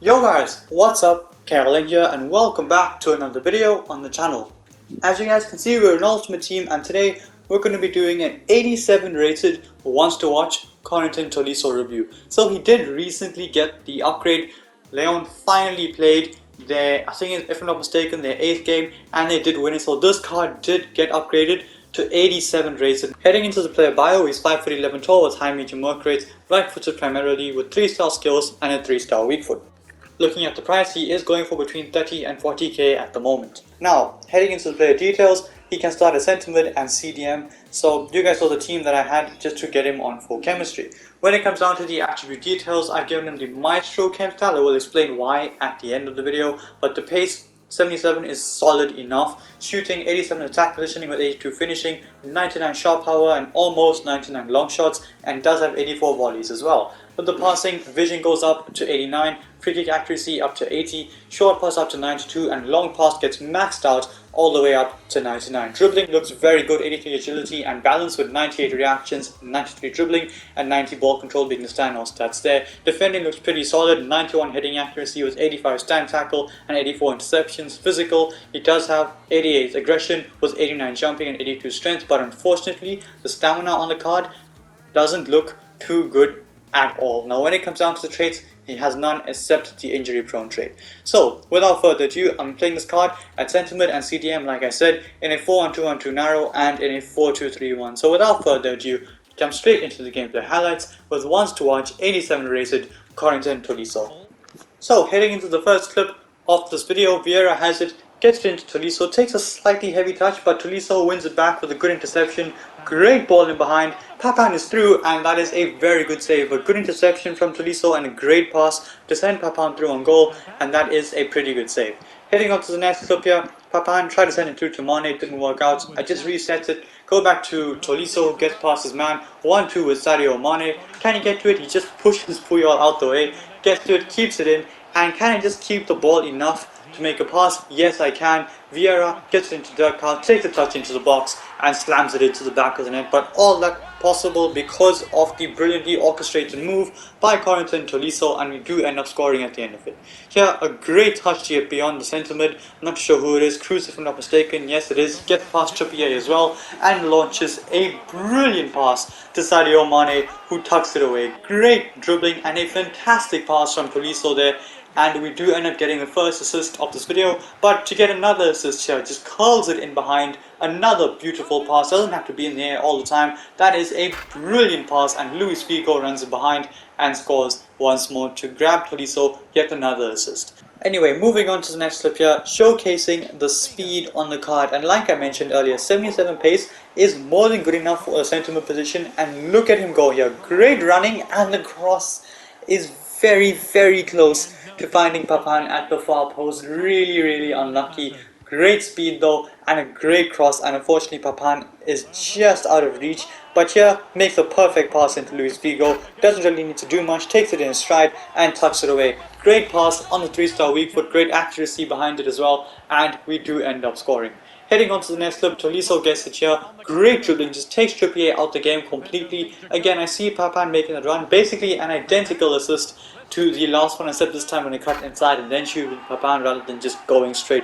Yo guys, what's up? Caroline here and welcome back to another video on the channel. As you guys can see, we're an ultimate team and today we're going to be doing an 87 rated wants to watch Corentin Tolisso review. So he did recently get the upgrade. Leon finally played their, I think if I'm not mistaken, their 8th game and they did win it. So this card did get upgraded to 87 rated. Heading into the player bio, he's 5'11" tall with high medium work rates, right footed primarily with 3-star skills and a 3-star weak foot. Looking at the price, he is going for between 30 and 40k at the moment. Now, heading into the player details, he can start as centre mid and CDM, so you guys saw the team that I had just to get him on full chemistry. When it comes down to the attribute details, I've given him the Maestro chem style. I will explain why at the end of the video, but the pace 77 is solid enough, shooting 87 attack positioning with 82 finishing, 99 shot power and almost 99 long shots, and does have 84 volleys as well. With the passing, vision goes up to 89, free kick accuracy up to 80, short pass up to 92, and long pass gets maxed out all the way up to 99. Dribbling looks very good, 83 agility and balance with 98 reactions, 93 dribbling, and 90 ball control being the standout stats there. Defending looks pretty solid, 91 heading accuracy with 85 stand tackle and 84 interceptions. Physical, he does have 88 aggression with 89 jumping and 82 strength, but unfortunately the stamina on the card doesn't look too good at all. Now when it comes down to the traits, he has none except the injury prone trait. So without further ado, I'm playing this card at centre mid and CDM like I said, in a 4-1-2-1-2 narrow and in a 4-2-3-1. So without further ado, jump straight into the gameplay highlights with wants to watch 87 rated Corentin Tolisso. So heading into the first clip of this video, Vieira has it, gets it into Tolisso, takes a slightly heavy touch, but Tolisso wins it back with a good interception. Great ball in behind, Papan is through, and that is a very good save. A good interception from Tolisso and a great pass to send Papan through on goal, and that is a pretty good save. Heading on to the next clip here, Papan tried to send it through to Mane, it didn't work out. I just reset it, go back to Tolisso, gets past his man, 1-2 with Sadio Mane. Can he get to it? He just pushes Puyol out the way, gets to it, keeps it in, and can I just keep the ball enough to make a pass? Yes, I can. Vieira gets it into Dirk, takes a touch into the box and slams it into the back of the net. But all that possible because of the brilliantly orchestrated move by Corentin Tolisso, and we do end up scoring at the end of it. Here, a great touch here beyond the centre mid. I'm not sure who it is. Cruz, if I'm not mistaken. Yes, it is. Gets past Trippier as well and launches a brilliant pass to Sadio Mane, who tucks it away. Great dribbling and a fantastic pass from Tolisso there. And we do end up getting the first assist of this video, but to get another assist here, just curls it in behind. Another beautiful pass, doesn't have to be in the air all the time. That is a brilliant pass, and Luis Figo runs it behind and scores once more to grab Tolisso yet another assist. Anyway, moving on to the next clip here, showcasing the speed on the card. And like I mentioned earlier, 77 pace is more than good enough for a centre mid position. And look at him go here, great running, and the cross is very close to finding Papan at the far post. Really unlucky. Great speed though, and a great cross, and unfortunately Papan is just out of reach. But here makes a perfect pass into Luis Figo, doesn't really need to do much, takes it in his stride and tucks it away. Great pass on the 3-star weak foot, great accuracy behind it as well, and we do end up scoring. Heading on to the next clip, Tolisso gets it here. Great dribbling, just takes Trippier out the game completely. Again, I see Papan making a run, basically an identical assist to the last one, except this time when he cut inside and then shooting Papan rather than just going straight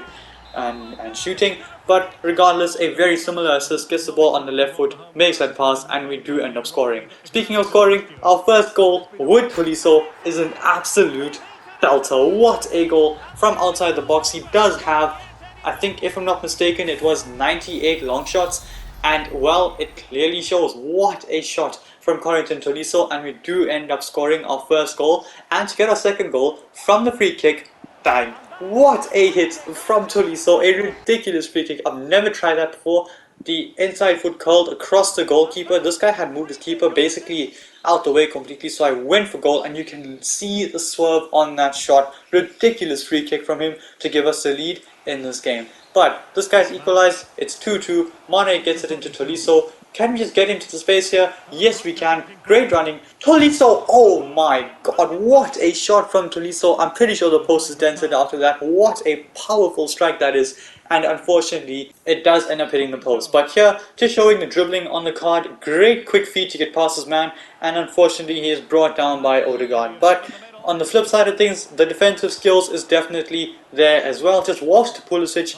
and shooting. But regardless, a very similar assist, gets the ball on the left foot, makes that pass, and we do end up scoring. Speaking of scoring, our first goal with Tolisso is an absolute belter. What a goal from outside the box. He does have, I think if I'm not mistaken, it was 98 long shots, and well, it clearly shows. What a shot from Corentin Tolisso, and we do end up scoring our first goal. And to get our second goal from the free kick, bang! What a hit from Tolisso, a ridiculous free kick. I've never tried that before. The inside foot curled across the goalkeeper. This guy had moved his keeper basically out the way completely, so I went for goal, and you can see the swerve on that shot. Ridiculous free kick from him to give us the lead in this game. But this guy's equalized, it's 2-2, Mane gets it into Tolisso. Can we just get into the space here? Yes, we can. Great running. Tolisso, oh my god, what a shot from Tolisso. I'm pretty sure the post is dented after that. What a powerful strike that is. And unfortunately, it does end up hitting the post. But here, just showing the dribbling on the card. Great quick feet to get past his man. And unfortunately, he is brought down by Odegaard. But On the flip side of things, the defensive skills is definitely there as well. Just walks to Pulisic,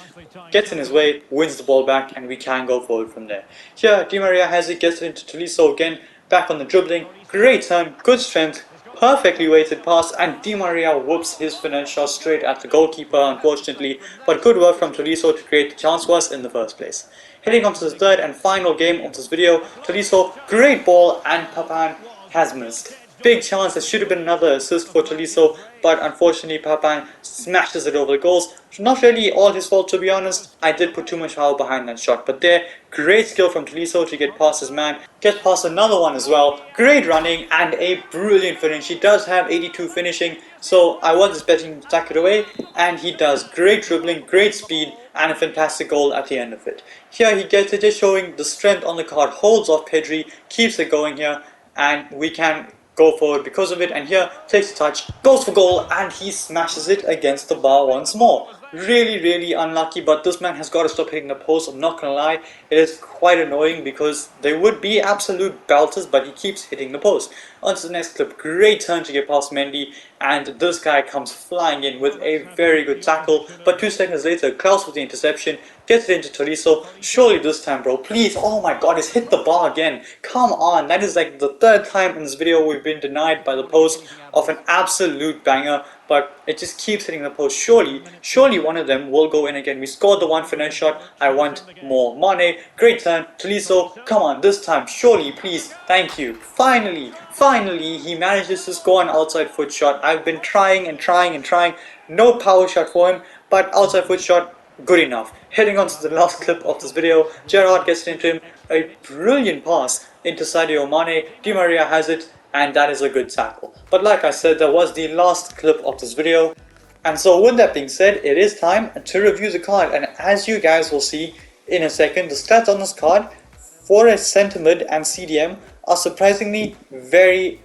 gets in his way, wins the ball back, and we can go forward from there. Here, Di Maria has it, gets it into Tolisso again, back on the dribbling, great turn, good strength, perfectly weighted pass, and Di Maria whoops his finesse shot straight at the goalkeeper, unfortunately, but good work from Tolisso to create the chance for us in the first place. Heading on to the third and final game of this video, Tolisso, great ball, and Papan has missed. Big chance, that should have been another assist for Tolisso, but unfortunately Papan smashes it over the goals. Not really all his fault, to be honest. I did put too much power behind that shot, but there, great skill from Tolisso to get past his man, get past another one as well. Great running and a brilliant finish. He does have 82 finishing, so I was expecting him to tuck it away, and he does. Great dribbling, great speed, and a fantastic goal at the end of it. Here he gets it, just showing the strength on the card, holds off Pedri, keeps it going here, and we can go forward because of it. And here takes a touch, goes for goal, and he smashes it against the bar once more. Really unlucky, but this man has got to stop hitting the post. I'm not gonna lie, it is quite annoying because they would be absolute belters, but he keeps hitting the post. On to the next clip, great turn to get past Mendy, and this guy comes flying in with a very good tackle, but 2 seconds later, Klaus with the interception, gets it into Tolisso. Surely this time, bro, please. Oh my god, he's hit the bar again. Come on, that is like the third time in this video we've been denied by the post of an absolute banger, but it just keeps hitting the post. Surely one of them will go in again. We scored the one finesse shot. I want more. Mane, great turn. Tolisso, come on, this time, surely, please, thank you. Finally, he manages to score an outside foot shot. I've been trying. No power shot for him, but outside foot shot, good enough. Heading on to the last clip of this video, Gerrard gets it into him, a brilliant pass into Sadio Mane, Di Maria has it, and that is a good tackle. But like I said, that was the last clip of this video, and so with that being said, it is time to review the card. And as you guys will see in a second, the stats on this card for a centre mid and CDM are surprisingly very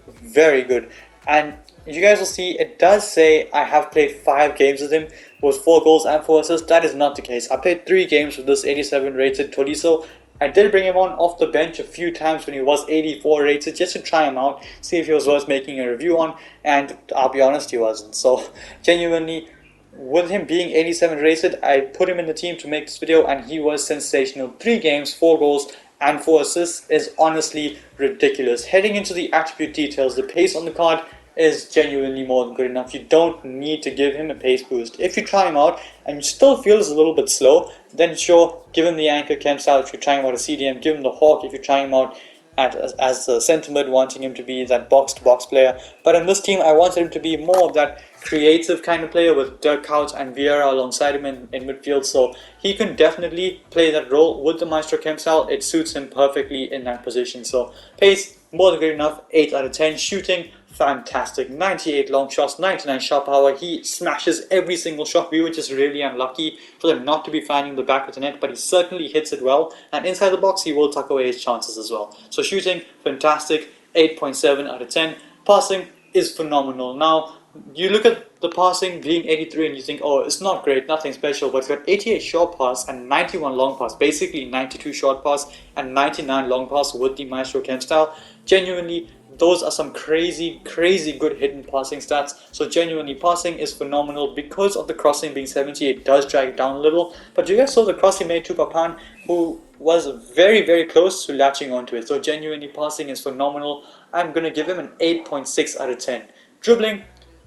good. And you guys will see, it does say I have played 5 games with him with 4 goals and 4 assists. That is not the case. I played 3 games with this 87 rated Tolisso. I did bring him on off the bench a few times when he was 84 rated, just to try him out, see if he was worth making a review on, and I'll be honest, he wasn't. So genuinely, with him being 87 rated, I put him in the team to make this video, and he was sensational. 3 games, 4 goals and 4 assists is honestly ridiculous. Heading into the attribute details, the pace on the card is genuinely more than good enough. You don't need to give him a pace boost. If you try him out and you still feel he's a little bit slow, then sure, give him the anchor chem style if you're trying him out a CDM, give him the hawk if you're trying him out as a centre mid, wanting him to be that box-to-box player. But in this team, I wanted him to be more of that creative kind of player with Dirk Kuyt and Vieira alongside him in midfield, so he can definitely play that role with the Maestro chem style. It suits him perfectly in that position. So pace, more than good enough, 8 out of 10. Shooting, fantastic, 98 long shots, 99 shot power. He smashes every single shot. We were just really unlucky for them not to be finding the back of the net, but he certainly hits it well, and inside the box he will tuck away his chances as well. So shooting, fantastic, 8.7 out of 10. Passing is phenomenal. Now you look at the passing being 83 and you think, oh, it's not great, nothing special, but it's got 88 short pass and 91 long pass, basically 92 short pass and 99 long pass with the Maestro chem style. Genuinely, those are some crazy good hidden passing stats. So genuinely, passing is phenomenal. Because of the crossing being 70, it does drag it down a little, but you guys saw the cross he made to Papan, who was very close to latching onto it. So genuinely, passing is phenomenal. I'm gonna give him an 8.6 out of 10. Dribbling,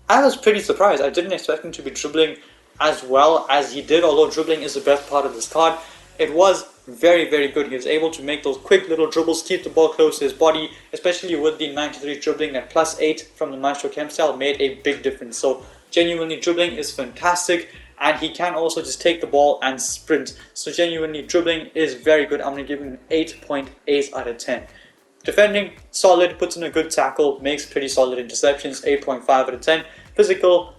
I was pretty surprised. I didn't expect him to be dribbling as well as he did, although dribbling is the best part of this card. It was very good. He was able to make those quick little dribbles, keep the ball close to his body, especially with the 93 dribbling. That +8 from the Maestro chem style made a big difference. So genuinely, dribbling is fantastic, and he can also just take the ball and sprint. So genuinely, dribbling is very good. I'm going to give him an 8.8 out of 10. Defending, solid, puts in a good tackle, makes pretty solid interceptions, 8.5 out of 10. Physical,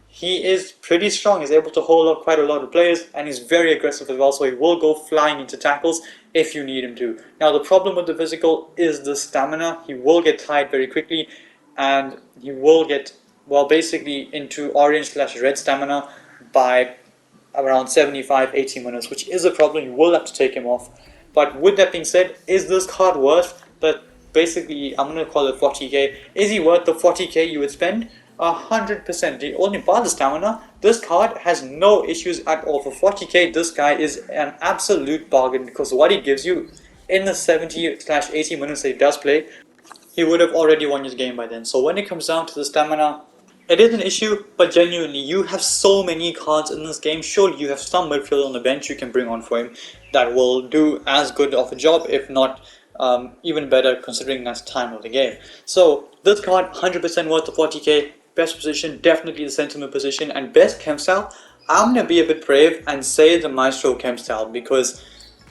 he is pretty strong. He's able to hold up quite a lot of players, and he's very aggressive as well, so he will go flying into tackles if you need him to. Now the problem with the physical is the stamina. He will get tired very quickly, and he will get, well, basically into orange/red stamina by around 75-80 minutes, which is a problem. You will have to take him off. But with that being said, is this card worth that? Basically, I'm going to call it 40k. Is he worth the 40k you would spend? 100%. The only bar the stamina, this card has no issues at all. For 40k, this guy is an absolute bargain because what he gives you in the 70/80 minutes that he does play, he would have already won his game by then. So when it comes down to the stamina, it is an issue, but genuinely, you have so many cards in this game. Surely you have some midfielder on the bench you can bring on for him that will do as good of a job, if not even better, considering that's time of the game. So this card, 100% worth the 40k. Best position, definitely the center mid position, and best chem style. I'm gonna be a bit brave and say the Maestro chem style because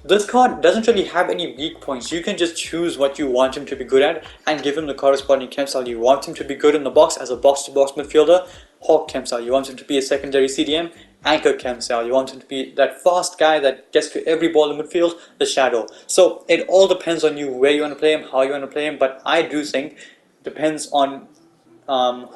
this card doesn't really have any weak points. You can just choose what you want him to be good at and give him the corresponding chem style. You want him to be good in the box as a box-to-box midfielder, Hawk chem style. You want him to be a secondary CDM, Anchor chem style. You want him to be that fast guy that gets to every ball in midfield, the Shadow. So it all depends on you, where you want to play him, how you want to play him, but I do think it depends on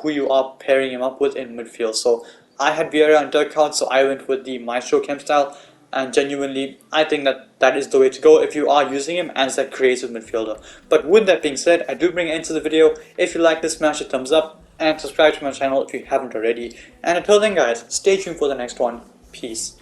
who you are pairing him up with in midfield. So I had Vieira and Dirk out, so I went with the Maestro chem style. And genuinely, I think that is the way to go if you are using him as that creative midfielder. But with that being said, I do bring an end to the video. If you like this, smash a thumbs up and subscribe to my channel if you haven't already. And until then guys, stay tuned for the next one. Peace.